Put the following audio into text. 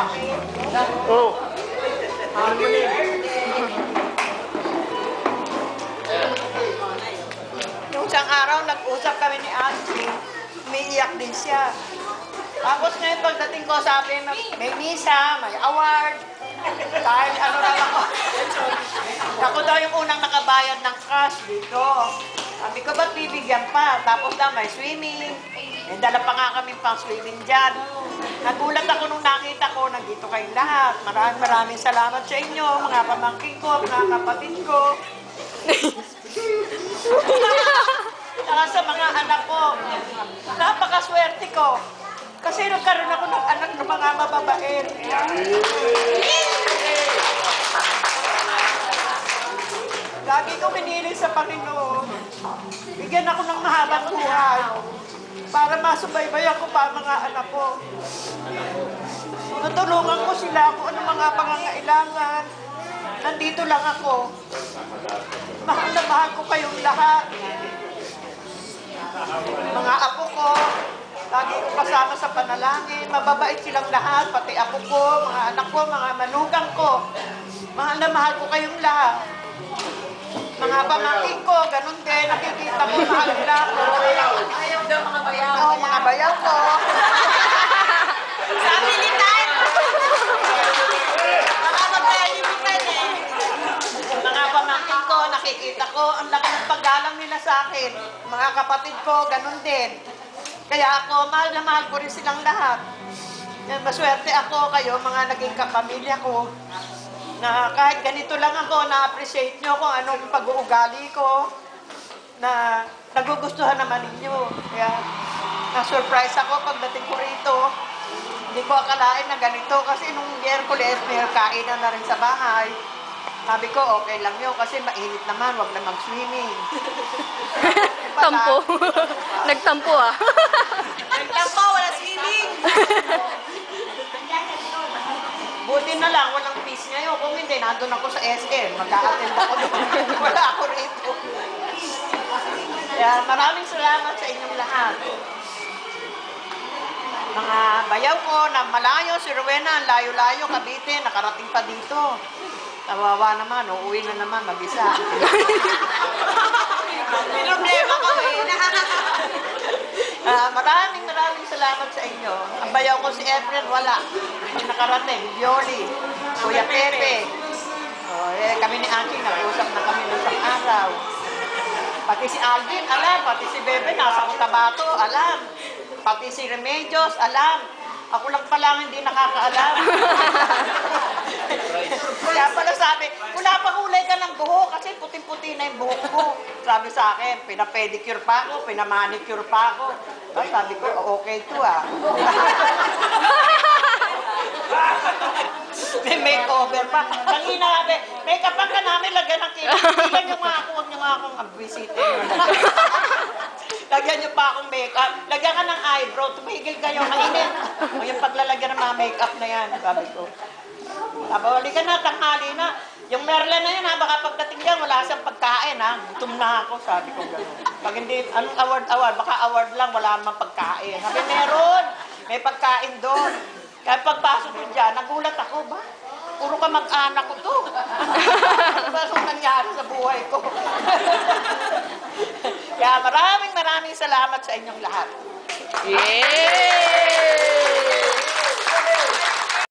akin. Oo. Yung isang araw, nag-usap kami ni Angie. Umiiyak din siya. Tapos ngayon, pagdating ko, sabi, may misa, may award. Dahil ano lang ako. Ako daw yung unang nakabayad ng cash dito. Sabi ko, ba't bibigyan pa? Tapos daw may swimming. Eh, dala pa nga kami pang swimming dyan. Nagulat ako nung nakita ko, nandito kayong lahat. Maraming salamat sa inyo, mga pamangkin ko, mga kapatid ko. Saka sa mga anak ko, napakaswerte ko. Kasi nagkaroon ako ng anak ng mga mababain. Lagi ko pinili sa Panginoon. Bigyan ako ng mahabang buhay para masubaybayan ko pa mga anak ko. Tutulungan ko sila kung ano mga pangangailangan. Nandito lang ako. Mahal na mahal ko kayong lahat. Mga apo ko, lagi ko kasama sa panalangin. Mababait silang lahat, pati apo ko, mga anak ko, mga manugang ko. Mahal na mahal ko kayong lahat. Mga pamangkin ko, ganun din. Nakikita ko, mahal nila ako. Ayaw daw mga bayaw. Oo, mga bayaw ko. Sabi ni Tay. Baka magkalimutan eh. Mga pamangkin ko, nakikita ko, ang laki ng paggalang nila sa akin. Mga kapatid ko, ganun din. Kaya ako, mahal na mahal ko rin silang lahat. Maswerte ako kayo, mga naging kapamilya ko. Na kahit ganito lang ako, na-appreciate nyo kung anong pag-uugali ko. Na nagugustuhan naman ninyo. Kaya, na-surprise ako pagdating ko rito. Hindi ko akalain na ganito kasi nung Miyerkules, may kainan na rin sa bahay. Sabi ko, okay lang yun kasi mainit naman, wag na mag-swimming. Tampo. Nagtampo ah. Nagtampo, wala swimming. Buti na lang, walang peace ngayon. Kung hindi, nandun ako sa SM. Mag-a-attend ako doon. Wala ako rito. Kaya maraming salamat sa inyong lahat. Mga bayaw ko na malayo, si Rowena, ang layo-layo, Cavite, nakarating pa dito. Tawawa naman, uuwi na naman, mabisa. Problema kami. Maraming salamat sa inyo. Ang bayaw ko si Efren, wala. Hindi nakarating. Violi, Kuya Pepe. Kami ni Angie, nag-usap na kami ng isang araw. Pati si Alvin, alam. Pati si Bebe, nasa Cotabato, alam. Pati si Remedios, alam. Ako lang pala hindi nakakaalam. Kaya pala sabi, wala pa kulay ka ng buhok kasi puting-puti na yung buhok ko. Sabi sa akin, pinapedicure pa ako, pinamanicure pa ako. Tapos sabi ko, okay to ah. May makeover pa. Kanina sabi, make-upan ka namin, lagyan ng kilay. Tingnan nyo nga ako, huwag nyo nga akong abwisite. Lagyan nyo pa akong make-up. Lagyan ka ng eyebrow, tumigil kayo, mainit. O yung paglalagyan ng mga make-up na yan, sabi ko. Tabawali ka na, tanghali na. Yung Merla na yan ha, baka pagdating dyan, wala siyang pagkain ha. Gutom na ako, sabi ko gano'n. Pag hindi, anong award? Baka award lang, wala namang pagkain. Sabi, meron, may pagkain doon. Kaya pagpasok ko dyan, nagulat ako, ba? Puro ka mag-anak ko to. Ano ba itong nangyari sa buhay ko? Kaya maraming salamat sa inyong lahat. Yay!